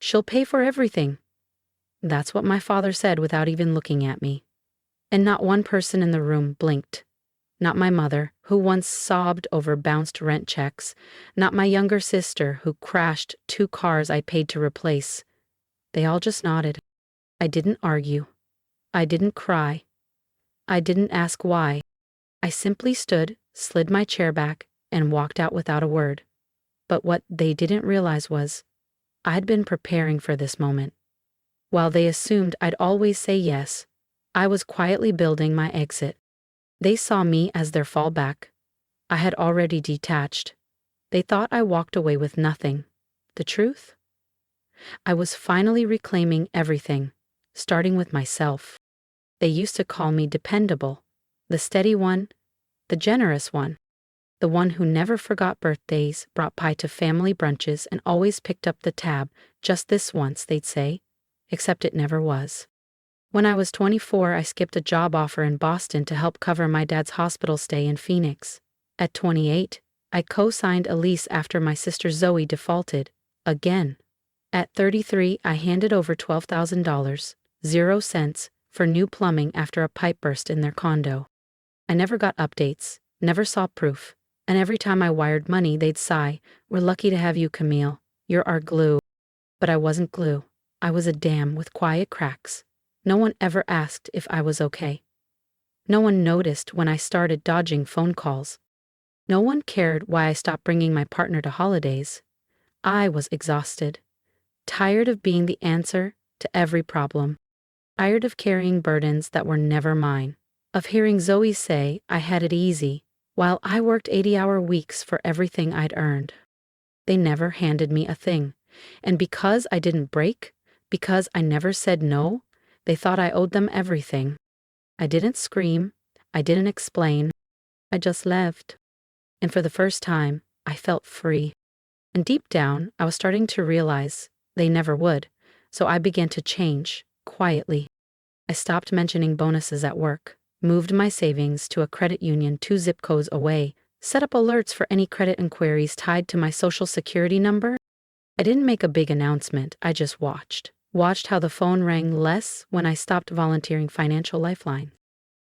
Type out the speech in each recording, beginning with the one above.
She'll pay for everything. That's what my father said without even looking at me. And not one person in the room blinked. Not my mother, who once sobbed over bounced rent checks. Not my younger sister, who crashed 2 cars I paid to replace. They all just nodded. I didn't argue. I didn't cry. I didn't ask why. I simply stood, slid my chair back, and walked out without a word. But what they didn't realize was, I'd been preparing for this moment. While they assumed I'd always say yes, I was quietly building my exit. They saw me as their fallback. I had already detached. They thought I walked away with nothing. The truth? I was finally reclaiming everything, starting with myself. They used to call me dependable, the steady one, the generous one, the one who never forgot birthdays, brought pie to family brunches, and always picked up the tab. Just this once, they'd say, except it never was. When I was 24, I skipped a job offer in Boston to help cover my dad's hospital stay in Phoenix. At 28, I co-signed a lease after my sister Zoe defaulted, again. At 33, I handed over $12,000, 0 cents, for new plumbing after a pipe burst in their condo. I never got updates, never saw proof, and every time I wired money, they'd sigh, "We're lucky to have you, Camille. You're our glue." But I wasn't glue. I was a dam with quiet cracks. No one ever asked if I was okay. No one noticed when I started dodging phone calls. No one cared why I stopped bringing my partner to holidays. I was exhausted, tired of being the answer to every problem, tired of carrying burdens that were never mine, of hearing Zoe say I had it easy while I worked 80-hour weeks for everything I'd earned. They never handed me a thing, and because I didn't break, because I never said no, they thought I owed them everything. I didn't scream, I didn't explain, I just left. And for the first time, I felt free. And deep down, I was starting to realize they never would, so I began to change, quietly. I stopped mentioning bonuses at work, moved my savings to a credit union 2 zip codes away, set up alerts for any credit inquiries tied to my social security number. I didn't make a big announcement, I just watched how the phone rang less when I stopped volunteering financial lifeline.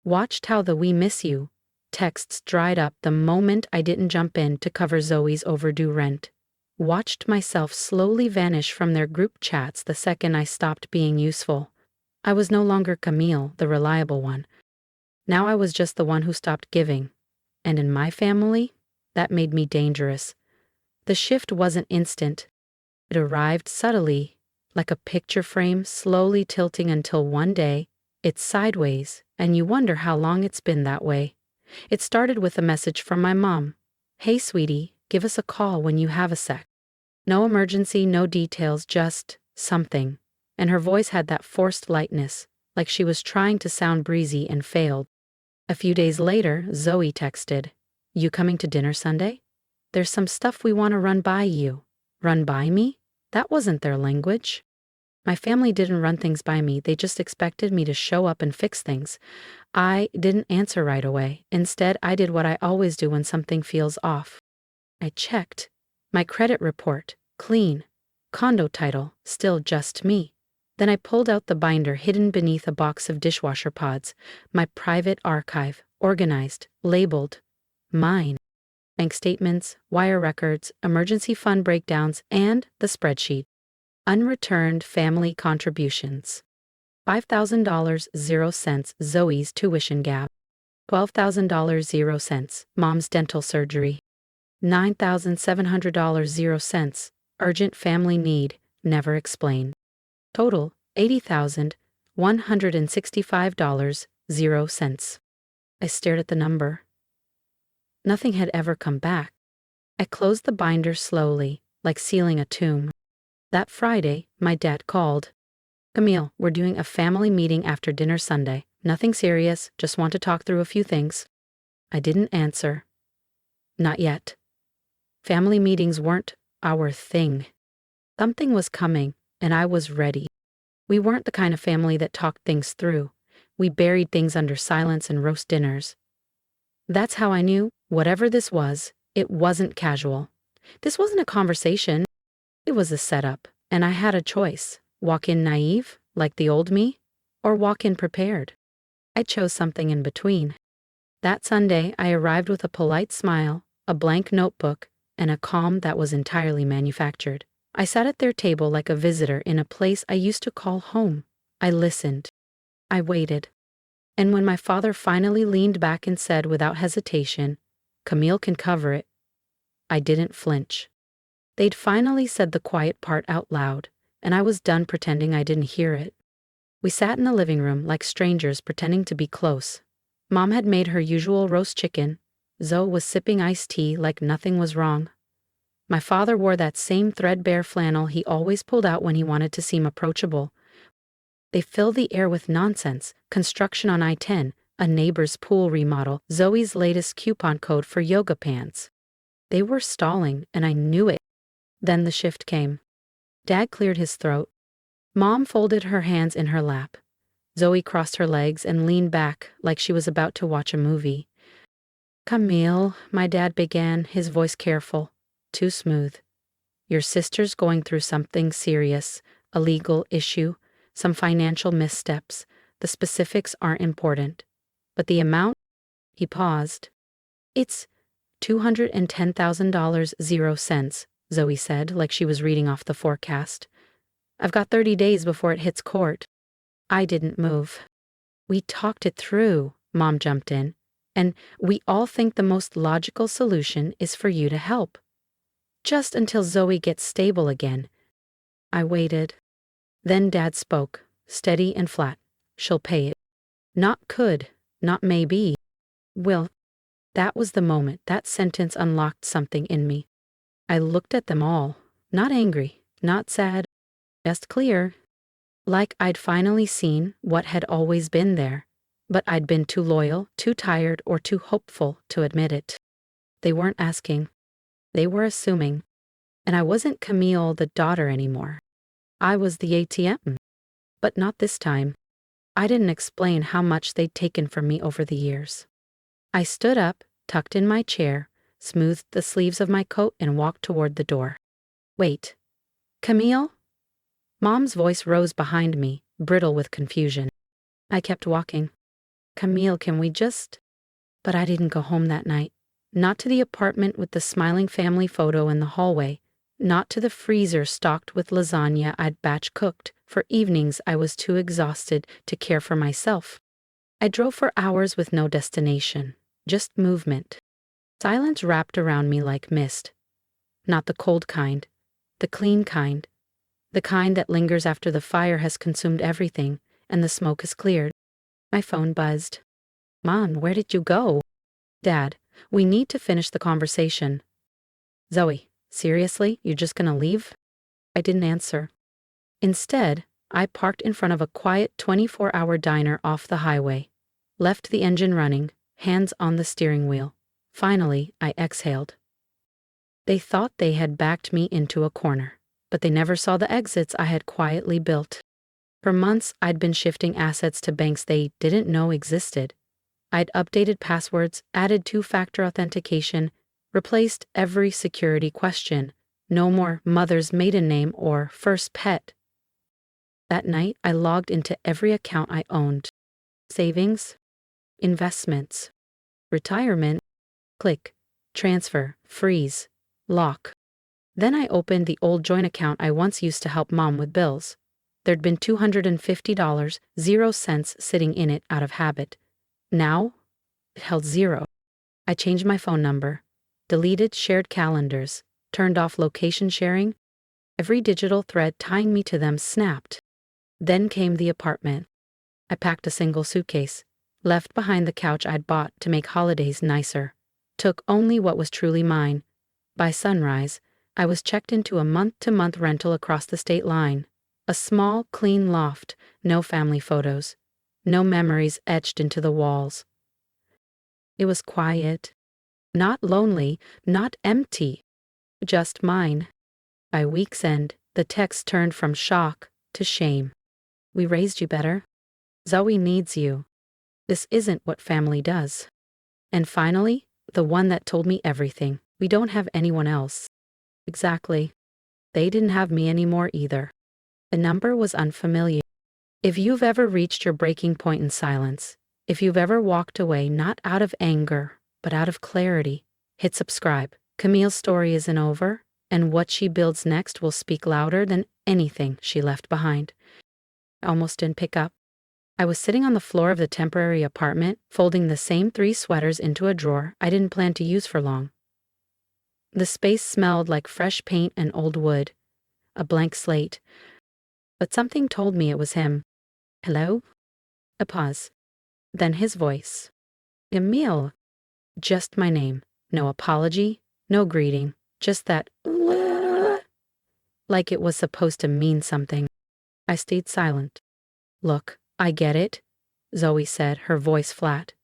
Watched how the "we miss you" texts dried up the moment I didn't jump in to cover Zoe's overdue rent. Watched myself slowly vanish from their group chats the second I stopped being useful. I was no longer Camille, the reliable one. Now I was just the one who stopped giving. And in my family, that made me dangerous. The shift wasn't instant. It arrived subtly, like a picture frame slowly tilting until one day, it's sideways, and you wonder how long it's been that way. It started with a message from my mom. "Hey, sweetie, give us a call when you have a sec." No emergency, no details, just something. And her voice had that forced lightness, like she was trying to sound breezy and failed. A few days later, Zoe texted, "You coming to dinner Sunday? There's some stuff we want to run by you." Run by me? That wasn't their language. My family didn't run things by me, they just expected me to show up and fix things. I didn't answer right away. Instead, I did what I always do when something feels off. I checked. My credit report, clean. Condo title, still just me. Then I pulled out the binder hidden beneath a box of dishwasher pods, my private archive, organized, labeled, mine. Bank statements, wire records, emergency fund breakdowns, and the spreadsheet. Unreturned family contributions. $5,000, 0 cents, Zoe's tuition gap. $12,000, 0 cents, mom's dental surgery. $9,700, 0 cents, urgent family need, never explained. Total, $80,165, 0 cents. I stared at the number. Nothing had ever come back. I closed the binder slowly, like sealing a tomb. That Friday, my dad called. "Camille, we're doing a family meeting after dinner Sunday. Nothing serious, just want to talk through a few things." I didn't answer. Not yet. Family meetings weren't our thing. Something was coming, and I was ready. We weren't the kind of family that talked things through. We buried things under silence and roast dinners. That's how I knew, whatever this was, it wasn't casual. This wasn't a conversation. It was a setup, And I had a choice: walk in naive, like the old me, or walk in prepared. I chose something in between. That Sunday, I arrived with a polite smile, a blank notebook, and a calm that was entirely manufactured. I sat at their table like a visitor in a place I used to call home. I listened. I waited. And when my father finally leaned back and said without hesitation, "Camille can cover it," I didn't flinch. They'd finally said the quiet part out loud, and I was done pretending I didn't hear it. We sat in the living room like strangers pretending to be close. Mom had made her usual roast chicken. Zoe was sipping iced tea like nothing was wrong. My father wore that same threadbare flannel he always pulled out when he wanted to seem approachable. They filled the air with nonsense: construction on I-10, a neighbor's pool remodel, Zoe's latest coupon code for yoga pants. They were stalling, and I knew it. Then the shift came. Dad cleared his throat. Mom folded her hands in her lap. Zoe crossed her legs and leaned back like she was about to watch a movie. "Camille," my dad began, his voice careful, too smooth. "Your sister's going through something serious, a legal issue, some financial missteps. The specifics aren't important. But the amount?" He paused. "It's $210,000, 0 cents, Zoe said, like she was reading off the forecast. "I've got 30 days before it hits court." I didn't move. "We talked it through," Mom jumped in. "And we all think the most logical solution is for you to help. Just until Zoe gets stable again." I waited. Then Dad spoke, steady and flat. "She'll pay it. Not could, not maybe. Will." That was the moment that sentence unlocked something in me. I looked at them all, not angry, not sad, just clear. Like I'd finally seen what had always been there, but I'd been too loyal, too tired, or too hopeful to admit it. They weren't asking. They were assuming. And I wasn't Camille the daughter anymore. I was the ATM. But not this time. I didn't explain how much they'd taken from me over the years. I stood up, tucked in my chair, smoothed the sleeves of my coat, and walked toward the door. "Wait. Camille?" Mom's voice rose behind me, brittle with confusion. I kept walking. "Camille, can we just—" But I didn't go home that night. Not to the apartment with the smiling family photo in the hallway. Not to the freezer stocked with lasagna I'd batch cooked for evenings I was too exhausted to care for myself. I drove for hours with no destination, just movement. Silence wrapped around me like mist. Not the cold kind, the clean kind. The kind that lingers after the fire has consumed everything and the smoke has cleared. My phone buzzed. "Mom, where did you go?" "Dad, we need to finish the conversation." "Zoe, seriously, you're just gonna leave?" I didn't answer. Instead, I parked in front of a quiet 24-hour diner off the highway, left the engine running, hands on the steering wheel. Finally, I exhaled. They thought they had backed me into a corner, but they never saw the exits I had quietly built. For months, I'd been shifting assets to banks they didn't know existed. I'd updated passwords, added two-factor authentication, replaced every security question. No more mother's maiden name or first pet. That night, I logged into every account I owned. Savings, investments, retirement, click, transfer, freeze, lock. Then I opened the old joint account I once used to help Mom with bills. There'd been $250, 0 cents sitting in it out of habit. Now, it held 0. I changed my phone number, deleted shared calendars, turned off location sharing. Every digital thread tying me to them snapped. Then came the apartment. I packed a single suitcase, left behind the couch I'd bought to make holidays nicer, took only what was truly mine. By sunrise, I was checked into a month-to-month rental across the state line. A small, clean loft, no family photos, no memories etched into the walls. It was quiet, not lonely, not empty, just mine. By week's end, the text turned from shock to shame. "We raised you better. Zoe needs you. This isn't what family does." And finally, the one that told me everything. "We don't have anyone else." Exactly. They didn't have me anymore either. The number was unfamiliar. If you've ever reached your breaking point in silence, if you've ever walked away not out of anger, but out of clarity, hit subscribe. Camille's story isn't over, and what she builds next will speak louder than anything she left behind. I almost didn't pick up. I was sitting on the floor of the temporary apartment, folding the same 3 sweaters into a drawer I didn't plan to use for long. The space smelled like fresh paint and old wood, a blank slate. But something told me it was him. Hello? A pause. Then his voice. Emile. Just my name. No apology, no greeting, just that like it was supposed to mean something. I stayed silent. Look, I get it, Zoe said, her voice flat.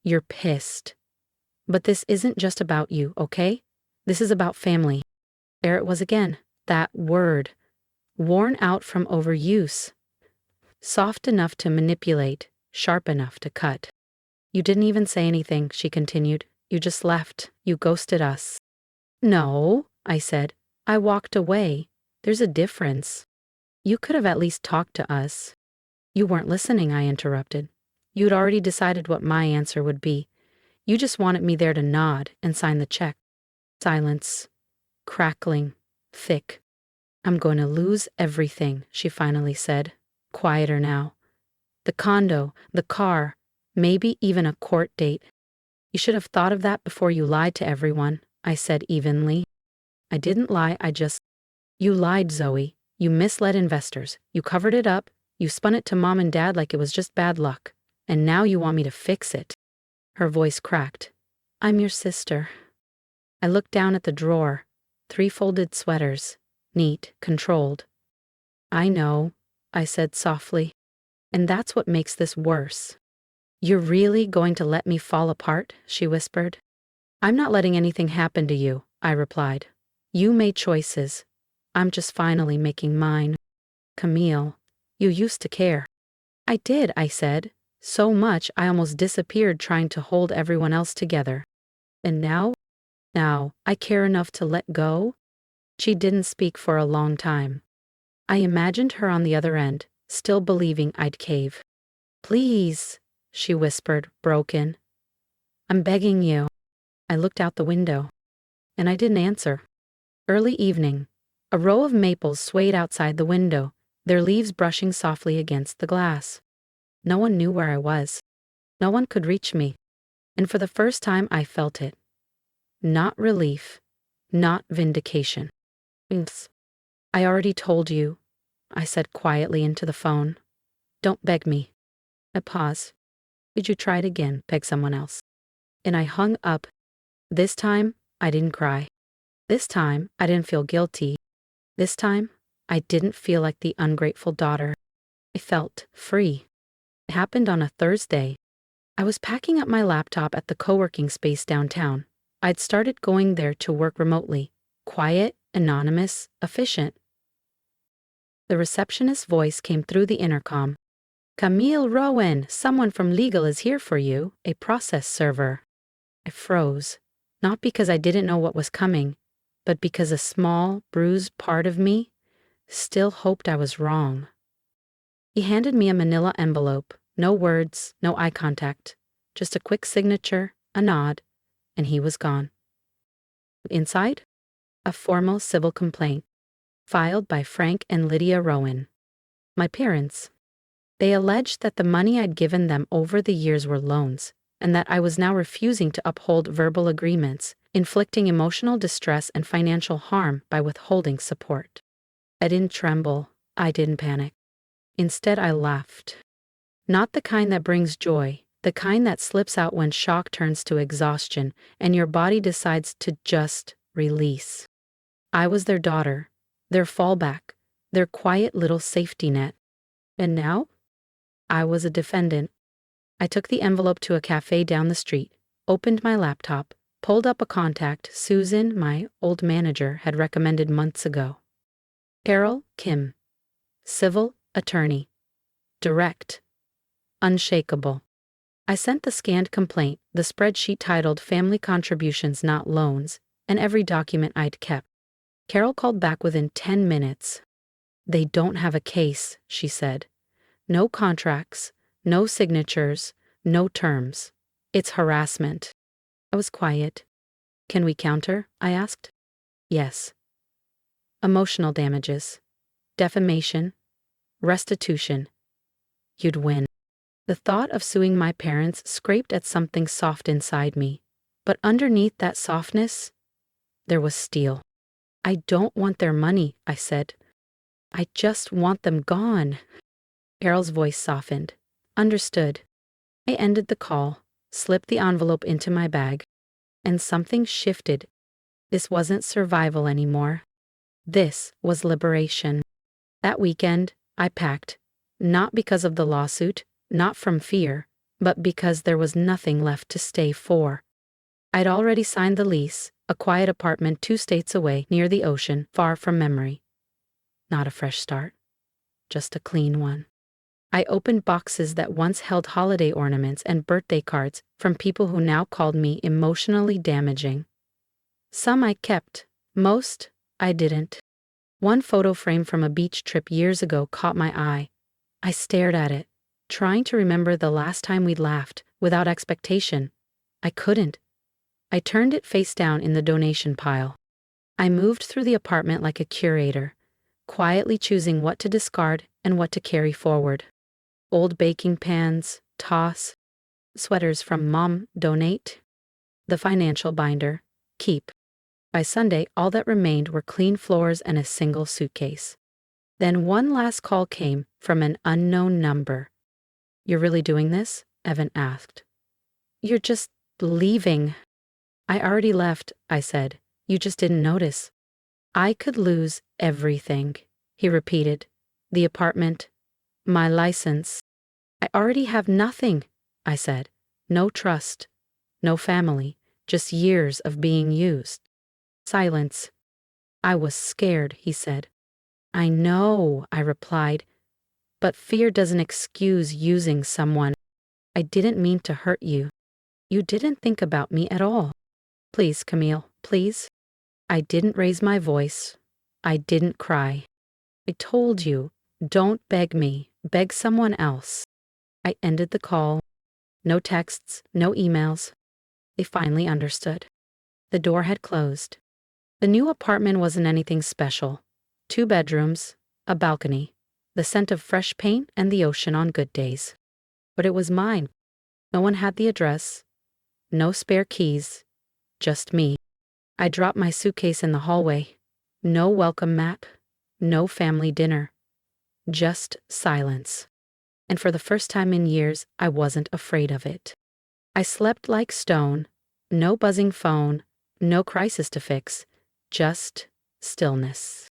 You're pissed. But this isn't just about you, okay? This is about family. There it was again, that word. Worn out from overuse. Soft enough to manipulate, sharp enough to cut. You didn't even say anything, she continued. You just left. You ghosted us. No, I said. I walked away. There's a difference. You could have at least talked to us. You weren't listening, I interrupted. You'd already decided what my answer would be. You just wanted me there to nod and sign the check. Silence. Crackling. Thick. I'm going to lose everything, she finally said. Quieter now. The condo, the car, maybe even a court date. You should have thought of that before you lied to everyone, I said evenly. I didn't lie, You lied, Zoe. You misled investors. You covered it up. You spun it to Mom and Dad like it was just bad luck. And now you want me to fix it. Her voice cracked. I'm your sister. I looked down at the drawer. 3 folded sweaters. Neat, controlled. I know, I said softly. And that's what makes this worse. You're really going to let me fall apart? She whispered. I'm not letting anything happen to you, I replied. You made choices. I'm just finally making mine. Camille, you used to care. I did, I said. So much I almost disappeared trying to hold everyone else together. And now I care enough to let go? She didn't speak for a long time. I imagined her on the other end, still believing I'd cave. Please, she whispered, broken. I'm begging you. I looked out the window. And I didn't answer. Early evening. A row of maples swayed outside the window, their leaves brushing softly against the glass. No one knew where I was. No one could reach me. And for the first time I felt it. Not relief. Not vindication. I already told you, I said quietly into the phone. Don't beg me. A pause. Did you try it again, beg someone else? And I hung up. This time, I didn't cry. This time, I didn't feel guilty. This time, I didn't feel like the ungrateful daughter. I felt free. It happened on a Thursday. I was packing up my laptop at the co-working space downtown. I'd started going there to work remotely. Quiet, anonymous, efficient. The receptionist's voice came through the intercom. Camille Rowan, someone from legal is here for you, a process server. I froze, not because I didn't know what was coming, but because a small, bruised part of me still hoped I was wrong. He handed me a manila envelope, no words, no eye contact, just a quick signature, a nod, and he was gone. Inside, a formal civil complaint, filed by Frank and Lydia Rowan. My parents. They alleged that the money I'd given them over the years were loans, and that I was now refusing to uphold verbal agreements, inflicting emotional distress and financial harm by withholding support. I didn't tremble. I didn't panic. Instead, I laughed. Not the kind that brings joy, the kind that slips out when shock turns to exhaustion and your body decides to just release. I was their daughter, their fallback, their quiet little safety net. And now, I was a defendant. I took the envelope to a cafe down the street, opened my laptop, pulled up a contact Susan, my old manager, had recommended months ago. Carol Kim. Civil attorney. Direct. Unshakable. I sent the scanned complaint, the spreadsheet titled Family Contributions Not Loans, and every document I'd kept. Carol called back within 10 minutes. They don't have a case, she said. No contracts, no signatures, no terms. It's harassment. I was quiet. Can we counter? I asked. Yes. Emotional damages, defamation, restitution. You'd win. The thought of suing my parents scraped at something soft inside me, but underneath that softness, there was steel. I don't want their money, I said. I just want them gone. Carol's voice softened. Understood. I ended the call, slipped the envelope into my bag, and something shifted. This wasn't survival anymore. This was liberation. That weekend, I packed, not because of the lawsuit, not from fear, but because there was nothing left to stay for. I'd already signed the lease, a quiet apartment 2 states away, near the ocean, far from memory. Not a fresh start, just a clean one. I opened boxes that once held holiday ornaments and birthday cards from people who now called me emotionally damaging. Some I kept, most I didn't. One photo frame from a beach trip years ago caught my eye. I stared at it, trying to remember the last time we'd laughed, without expectation. I couldn't. I turned it face down in the donation pile. I moved through the apartment like a curator, quietly choosing what to discard and what to carry forward. Old baking pans, toss. Sweaters from mom, donate. The financial binder, keep. By Sunday, all that remained were clean floors and a single suitcase. Then one last call came from an unknown number. You're really doing this? Evan asked. You're just leaving. I already left, I said. You just didn't notice. I could lose everything, he repeated. The apartment, my license. I already have nothing, I said. No trust, no family, just years of being used. Silence. I was scared, he said. I know, I replied, but fear doesn't excuse using someone. I didn't mean to hurt you. You didn't think about me at all. Please, Camille, please. I didn't raise my voice. I didn't cry. I told you, don't beg me, beg someone else. I ended the call. No texts, no emails. They finally understood. The door had closed. The new apartment wasn't anything special. 2 bedrooms, a balcony, the scent of fresh paint and the ocean on good days. But it was mine. No one had the address. No spare keys. Just me. I dropped my suitcase in the hallway. No welcome mat. No family dinner. Just silence. And for the first time in years, I wasn't afraid of it. I slept like stone. No buzzing phone. No crisis to fix. Just stillness.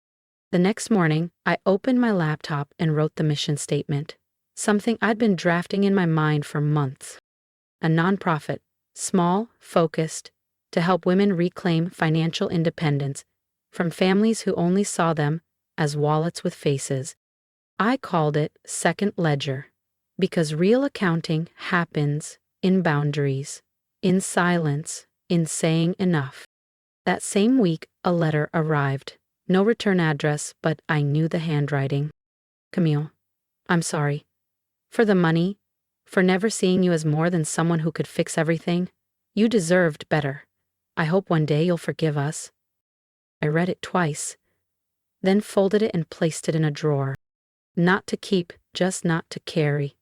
The next morning, I opened my laptop and wrote the mission statement, something I'd been drafting in my mind for months. A nonprofit, small, focused, to help women reclaim financial independence from families who only saw them as wallets with faces. I called it Second Ledger, because real accounting happens in boundaries, in silence, in saying enough. That same week, a letter arrived. No return address, but I knew the handwriting. Camille, I'm sorry. For the money, for never seeing you as more than someone who could fix everything. You deserved better. I hope one day you'll forgive us. I read it twice, then folded it and placed it in a drawer. Not to keep, just not to carry.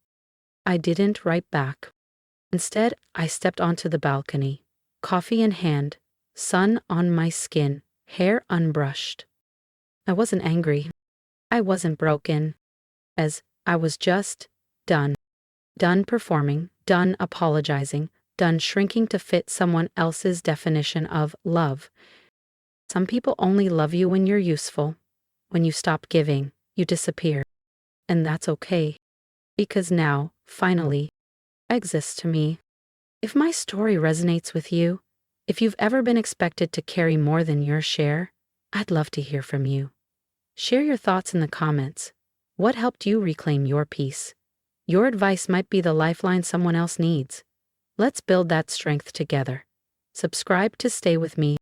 I didn't write back. Instead, I stepped onto the balcony, coffee in hand, sun on my skin, hair unbrushed. I wasn't angry. I wasn't broken. I was just done. Done performing, done apologizing, done shrinking to fit someone else's definition of love. Some people only love you when you're useful. When you stop giving, you disappear. And that's okay. Because now, finally, exists to me. If my story resonates with you, if you've ever been expected to carry more than your share, I'd love to hear from you. Share your thoughts in the comments. What helped you reclaim your peace? Your advice might be the lifeline someone else needs. Let's build that strength together. Subscribe to stay with me.